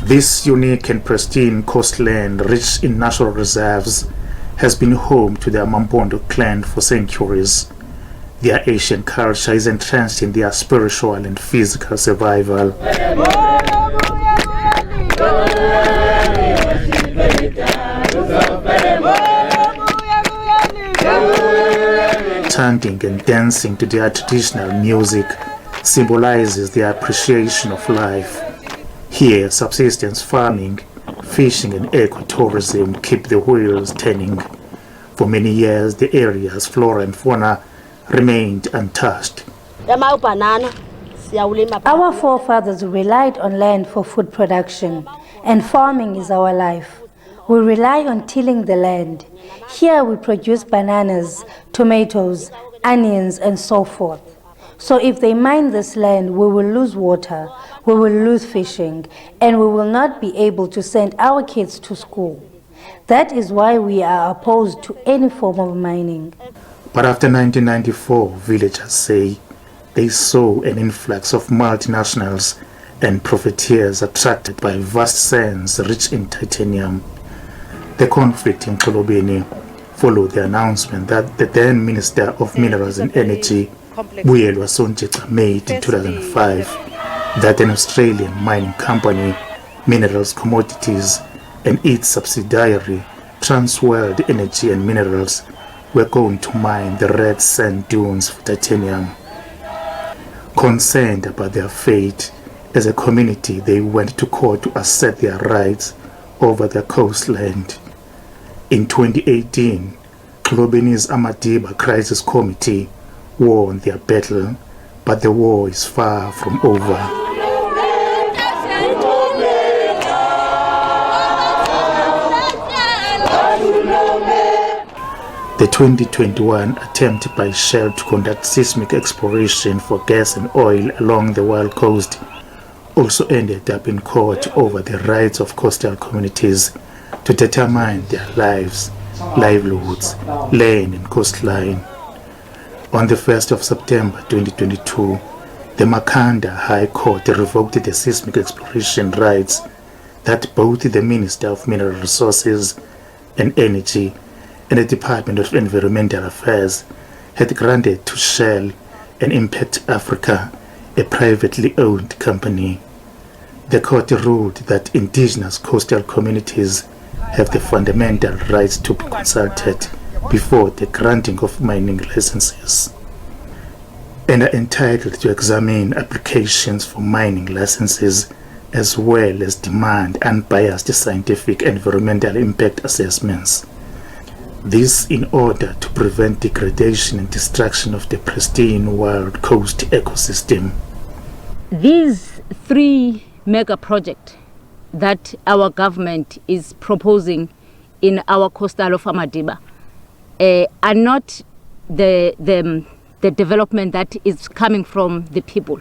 This unique and pristine coastland, rich in natural reserves, has been home to the Mampondo clan for centuries. Their Asian culture is entrenched in their spiritual and physical survival. Chanting and dancing to their traditional music symbolizes their appreciation of life. Here, subsistence farming, fishing and ecotourism keep the wheels turning. For many years, the area's flora and fauna remained untouched. Our forefathers relied on land for food production, and farming is our life. We rely on tilling the land. Here we produce bananas, tomatoes, onions, and so forth. So if they mine this land, we will lose water, we will lose fishing, and we will not be able to send our kids to school. That is why we are opposed to any form of mining. But after 1994, villagers say they saw an influx of multinationals and profiteers attracted by vast sands rich in titanium. The conflict in Xholobeni followed the announcement that the then Minister of Minerals and Energy, Mbuyelwa Sonjeka, made in 2005 that an Australian mining company, Minerals Commodities, and its subsidiary, Transworld Energy and Minerals, were going to mine the red sand dunes for titanium. Concerned about their fate, as a community they went to court to assert their rights over their coastland. In 2018, Xholobeni's Amadiba Crisis Committee won their battle, but the war is far from over. The 2021 attempt by Shell to conduct seismic exploration for gas and oil along the Wild Coast also ended up in court over the rights of coastal communities to determine their lives, livelihoods, land and coastline. On the 1st of September 2022, the Makhanda High Court revoked the seismic exploration rights that both the Minister of Mineral Resources and Energy and the Department of Environmental Affairs had granted to Shell and Impact Africa, a privately owned company. The court ruled that indigenous coastal communities have the fundamental rights to be consulted before the granting of mining licenses, and are entitled to examine applications for mining licenses as well as demand unbiased scientific environmental impact assessments. This in order to prevent degradation and destruction of the pristine wild coast ecosystem. These three mega projects that our government is proposing in our coastal of Amadiba are not the development that is coming from the people.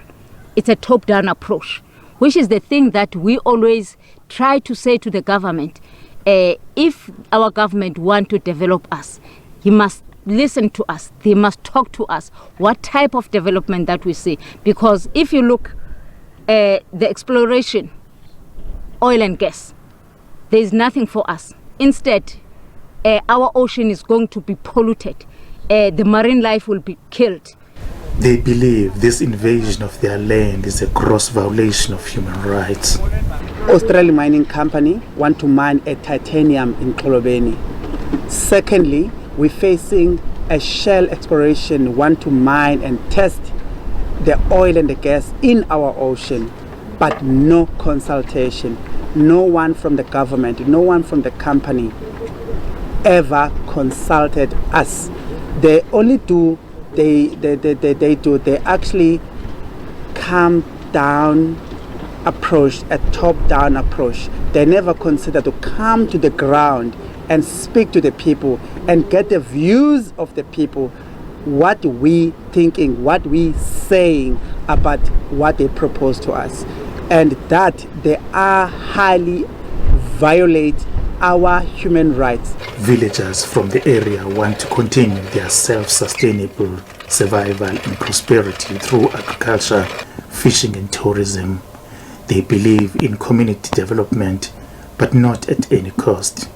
It's a top-down approach, which is the thing that we always try to say to the government. If our government want to develop us, he must listen to us. They must talk to us what type of development that we see. Because if you look the exploration, oil and gas, there is nothing for us. Instead, our ocean is going to be polluted. The marine life will be killed. They believe this invasion of their land is a gross violation of human rights. Australian mining company want to mine a titanium in Xholobeni. Secondly, we're facing a Shell exploration want to mine and test the oil and the gas in our ocean, but no consultation. No one from the government, no one from the company ever consulted us. They only do, they actually come down approach, a top-down approach. They never consider to come to the ground and speak to the people and get the views of the people, what we thinking, what we saying about what they propose to us. And that they are highly violate our human rights. Villagers from the area want to continue their self-sustainable survival and prosperity through agriculture, fishing and tourism. They believe in community development, but not at any cost.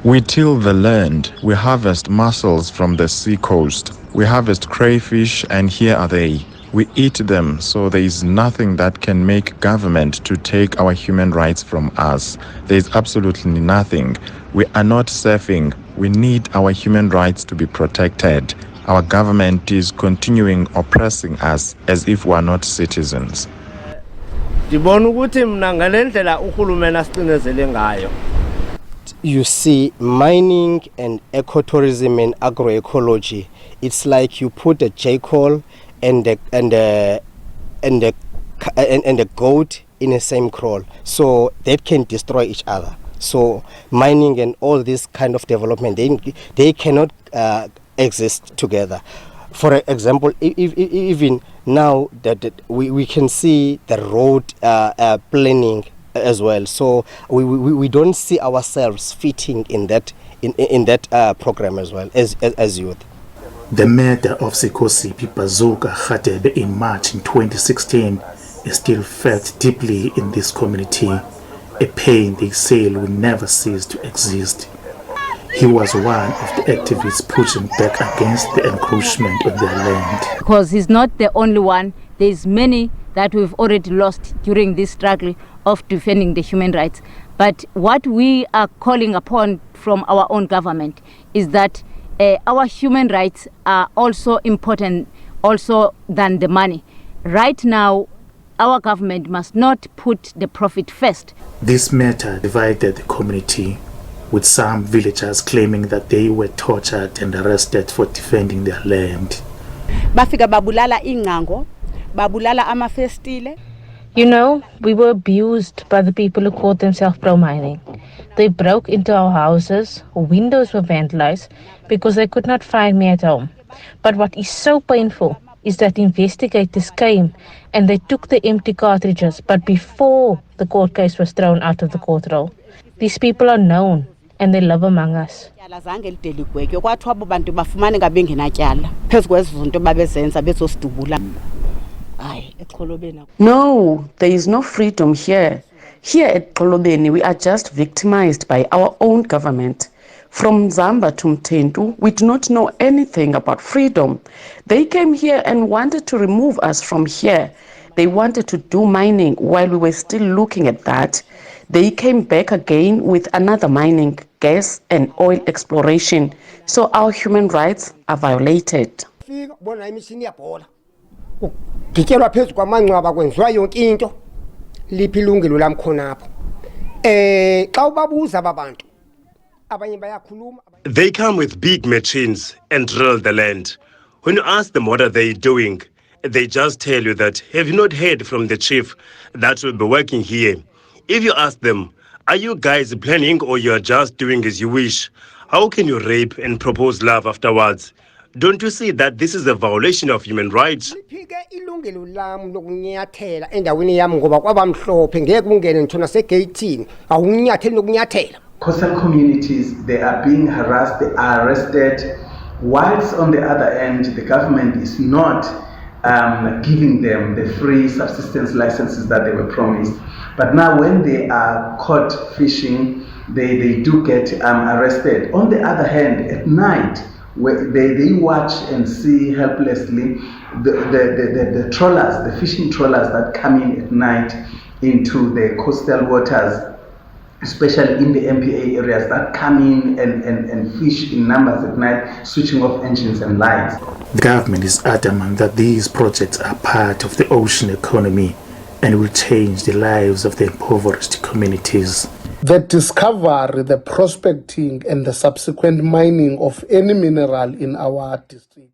We till the land, we harvest mussels from the sea coast, we harvest crayfish, and here are they. We eat them, so there is nothing that can make government to take our human rights from us. There is absolutely nothing. We are not surfing. We need our human rights to be protected. Our government is continuing oppressing us as if we are not citizens. You see, mining and ecotourism and agroecology, it's like you put a jackal and a goat in the same kraal, so that can destroy each other. So mining and all this kind of development, they cannot exist together. For example, even now that we can see the road planning as well, so we don't see ourselves fitting in that program as well as youth. The murder of Sikosi Pipazuka Khatebe in March in 2016 is still felt deeply in this community, a pain they say will never cease to exist. He was one of the activists pushing back against the encroachment on their land. Because he's not the only one, there's many that we've already lost during this struggle of defending the human rights. But what we are calling upon from our own government is that our human rights are also important also than the money. Right now, our government must not put the profit first. This matter divided the community, with some villagers claiming that they were tortured and arrested for defending their land. You know, we were abused by the people who called themselves pro-mining. They broke into our houses, windows were vandalized because they could not find me at home. But what is so painful is that investigators came and they took the empty cartridges, but before the court case was thrown out of the court roll. These people are known and they live among us. No, there is no freedom here. Here at Xholobeni, we are just victimized by our own government. From Zamba to Mtentu, we do not know anything about freedom. They came here and wanted to remove us from here. They wanted to do mining while we were still looking at that. They came back again with another mining, gas and oil exploration. So our human rights are violated. They come with big machines and drill the land. When you ask them what are they doing, they just tell you that, have you not heard from the chief that will be working here? If you ask them, are you guys planning or you are just doing as you wish? How can you rape and propose love afterwards? Don't you see that this is a violation of human rights? Coastal communities, they are being harassed, they are arrested, whilst on the other end, the government is not giving them the free subsistence licenses that they were promised. But now when they are caught fishing, they do get arrested. On the other hand, at night, they watch and see helplessly the trawlers, the fishing trawlers that come in at night into the coastal waters, especially in the MPA areas, that come in and fish in numbers at night, switching off engines and lights. The government is adamant that these projects are part of the ocean economy and will change the lives of the impoverished communities. The discovery, the prospecting and the subsequent mining of any mineral in our district